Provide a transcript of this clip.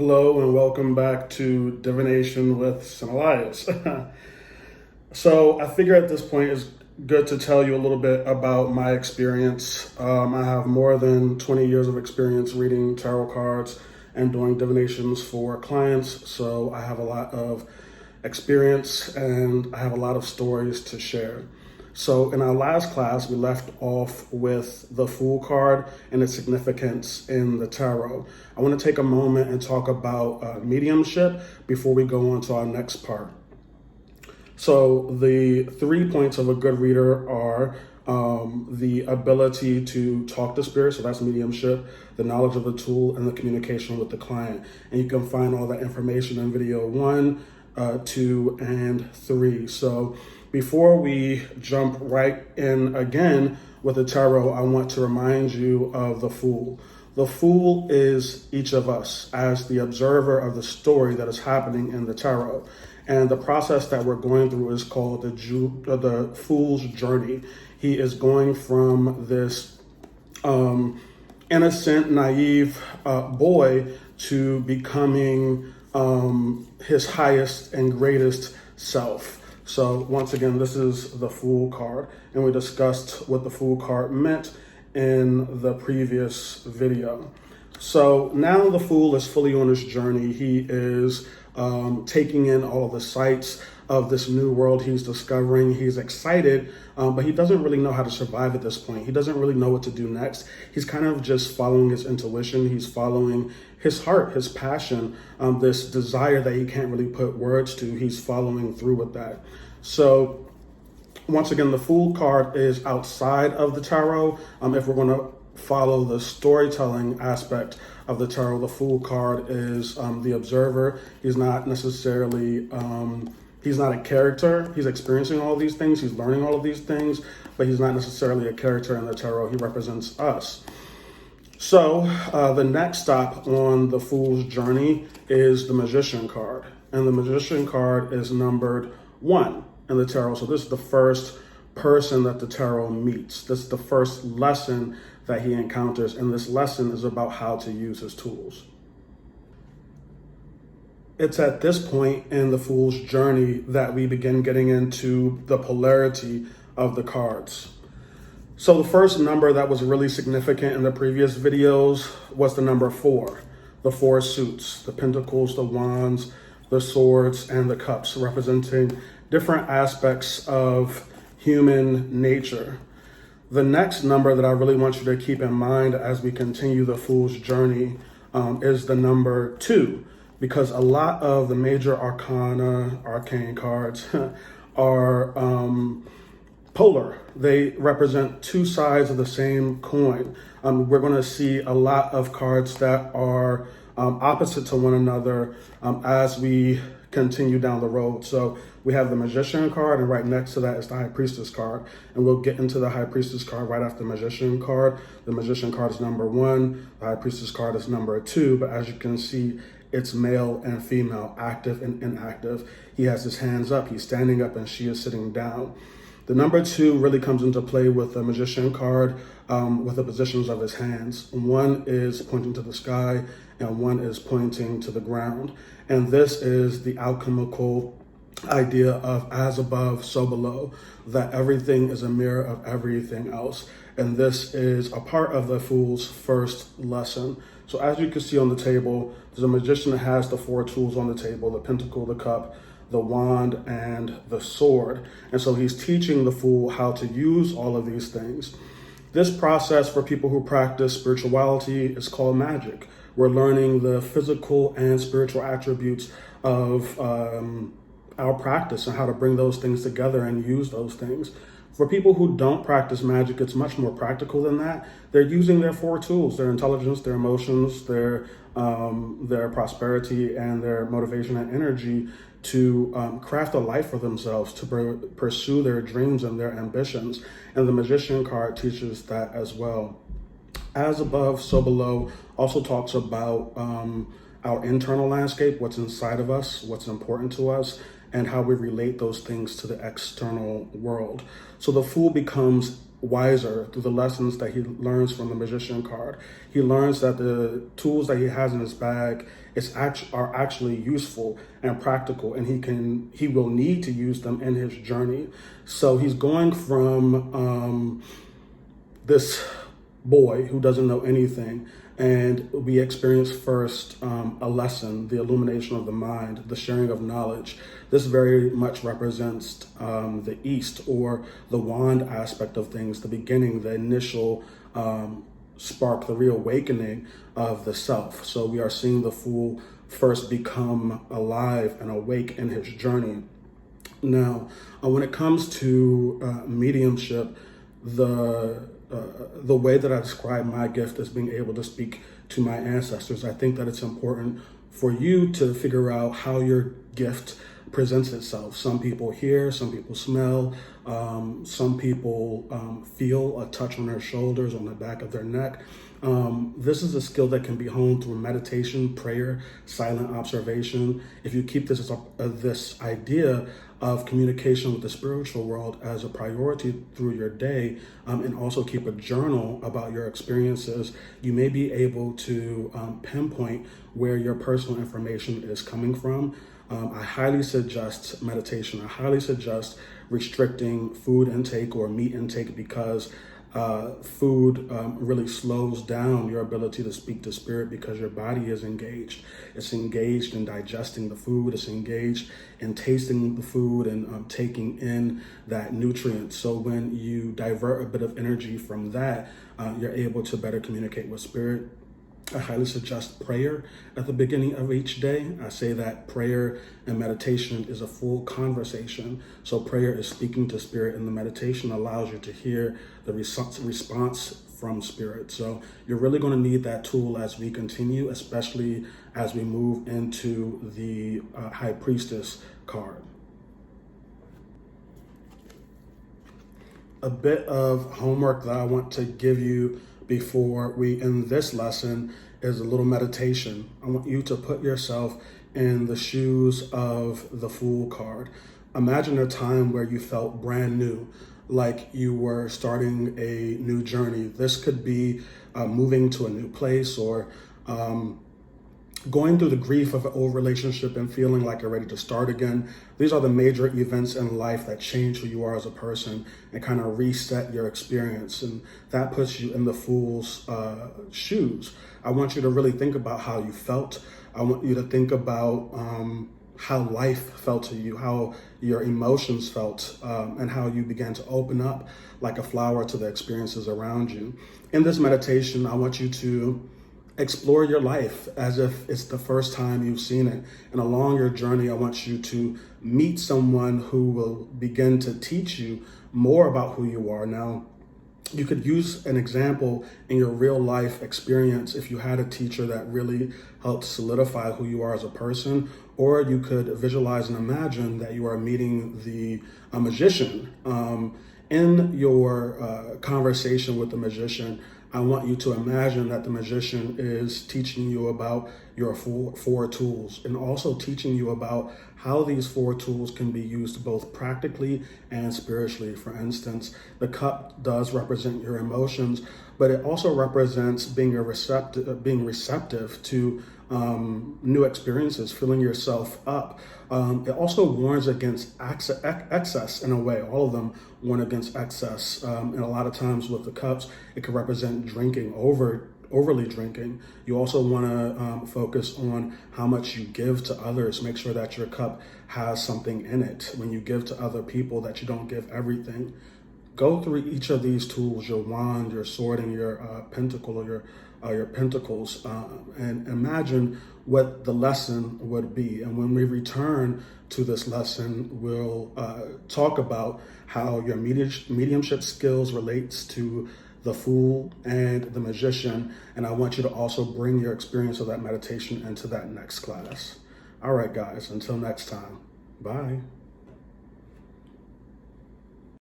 Hello and welcome back to Divination with Elias. So I figure at this point it's good to tell you a little bit about my experience. I have more than 20 years of experience reading tarot cards and doing divinations for clients. So I have a lot of experience and I have a lot of stories to share. So in our last class, we left off with the Fool card and its significance in the tarot. I want to take a moment and talk about mediumship before we go on to our next part. So the 3 points of a good reader are the ability to talk to spirits, so that's mediumship, the knowledge of the tool, and the communication with the client. And you can find all that information in video 1, 2, and 3. So before we jump right in again with the tarot, I want to remind you of the Fool. The Fool is each of us as the observer of the story that is happening in the tarot. And the process that we're going through is called the Fool's journey. He is going from this innocent, naive boy to becoming his highest and greatest self. So once again, this is the Fool card, and we discussed what the Fool card meant in the previous video. So now the Fool is fully on his journey. He is taking in all of the sights of this new world he's discovering. He's excited, but he doesn't really know how to survive at this point. He doesn't really know what to do next. He's kind of just following his intuition. He's following his heart, his passion, this desire that he can't really put words to. He's following through with that. So once again, the Fool card is outside of the tarot. If we're going to follow the storytelling aspect of the tarot, the Fool card is the observer. He's not necessarily, he's not a character. He's experiencing all these things. He's learning all of these things, but he's not necessarily a character in the tarot. He represents us. So the next stop on the Fool's journey is the Magician card. And the Magician card is numbered 1 in the tarot. So this is the first person that the tarot meets. This is the first lesson that he encounters. And this lesson is about how to use his tools. It's at this point in the Fool's journey that we begin getting into the polarity of the cards. So the first number that was really significant in the previous videos was the number 4, the 4 suits, the pentacles, the wands, the swords, and the cups, representing different aspects of human nature. The next number that I really want you to keep in mind as we continue the Fool's journey is the number 2, because a lot of the major arcane cards are polar. They represent 2 sides of the same coin. We're going to see a lot of cards that are opposite to one another as we continue down the road. So we have the Magician card, and right next to that is the High Priestess card. And we'll get into the High Priestess card right after the Magician card. The Magician card is number 1. The High Priestess card is number 2. But as you can see, it's male and female, active and inactive. He has his hands up, he's standing up, and she is sitting down. The number 2 really comes into play with the Magician card with the positions of his hands. 1 is pointing to the sky and 1 is pointing to the ground. And this is the alchemical idea of as above, so below, that everything is a mirror of everything else. And this is a part of the Fool's first lesson. So as you can see on the table, there's a magician that has the 4 tools on the table, the pentacle, the cup, the wand, and the sword. And so he's teaching the Fool how to use all of these things. This process for people who practice spirituality is called magic. We're learning the physical and spiritual attributes of our practice and how to bring those things together and use those things. For people who don't practice magic, it's much more practical than that. They're using their 4 tools, their intelligence, their emotions, their prosperity, and their motivation and energy to craft a life for themselves, to pursue their dreams and their ambitions. And the Magician card teaches that as well. As above, so below also talks about our internal landscape, what's inside of us, what's important to us, and how we relate those things to the external world. So the Fool becomes wiser through the lessons that he learns from the magician card. He learns that the tools that he has in his bag are actually useful and practical, and he will need to use them in his journey. So he's going from this boy who doesn't know anything, and we experience first a lesson, the illumination of the mind, the sharing of knowledge. This very much represents the East, or the wand aspect of things, the beginning, the initial spark, the reawakening of the self. So we are seeing the Fool first become alive and awake in his journey. Now, when it comes to mediumship, the way that I describe my gift as being able to speak to my ancestors, I think that it's important for you to figure out how your gift presents itself. Some people hear, some people smell, some people feel a touch on their shoulders, on the back of their neck. This is a skill that can be honed through meditation, prayer, silent observation. If you keep this idea of communication with the spiritual world as a priority through your day, and also keep a journal about your experiences, you may be able to pinpoint where your personal information is coming from. I highly suggest meditation. I highly suggest restricting food intake or meat intake, because food really slows down your ability to speak to spirit, because your body is engaged. It's engaged in digesting the food. It's engaged in tasting the food and taking in that nutrient. So when you divert a bit of energy from that, you're able to better communicate with spirit. I highly suggest prayer at the beginning of each day. I say that prayer and meditation is a full conversation. So prayer is speaking to spirit, and the meditation allows you to hear the response from spirit. So you're really going to need that tool as we continue, especially as we move into the High Priestess card. A bit of homework that I want to give you before we end this lesson is a little meditation. I want you to put yourself in the shoes of the Fool card. Imagine a time where you felt brand new, like you were starting a new journey. This could be moving to a new place, or going through the grief of an old relationship and feeling like you're ready to start again. These are the major events in life that change who you are as a person and kind of reset your experience. And that puts you in the Fool's shoes. I want you to really think about how you felt. I want you to think about how life felt to you, how your emotions felt, and how you began to open up like a flower to the experiences around you. In this meditation, I want you to explore your life as if it's the first time you've seen it. And along your journey, I want you to meet someone who will begin to teach you more about who you are. Now, you could use an example in your real life experience if you had a teacher that really helped solidify who you are as a person, or you could visualize and imagine that you are meeting a magician. In your conversation with the magician, I want you to imagine that the magician is teaching you about your four tools, and also teaching you about how these four tools can be used both practically and spiritually. For instance, the cup does represent your emotions, but it also represents being receptive to new experiences, filling yourself up. It also warns against excess in a way. All of them warn against excess. And a lot of times with the cups, it can represent drinking, overly drinking. You also want to focus on how much you give to others. Make sure that your cup has something in it. When you give to other people, that you don't give everything. Go through each of these tools, your wand, your sword, and your pentacle, or your pentacles, and imagine what the lesson would be. And when we return to this lesson, we'll talk about how your mediumship skills relates to the Fool and the Magician. And I want you to also bring your experience of that meditation into that next class. All right, guys, until next time, bye.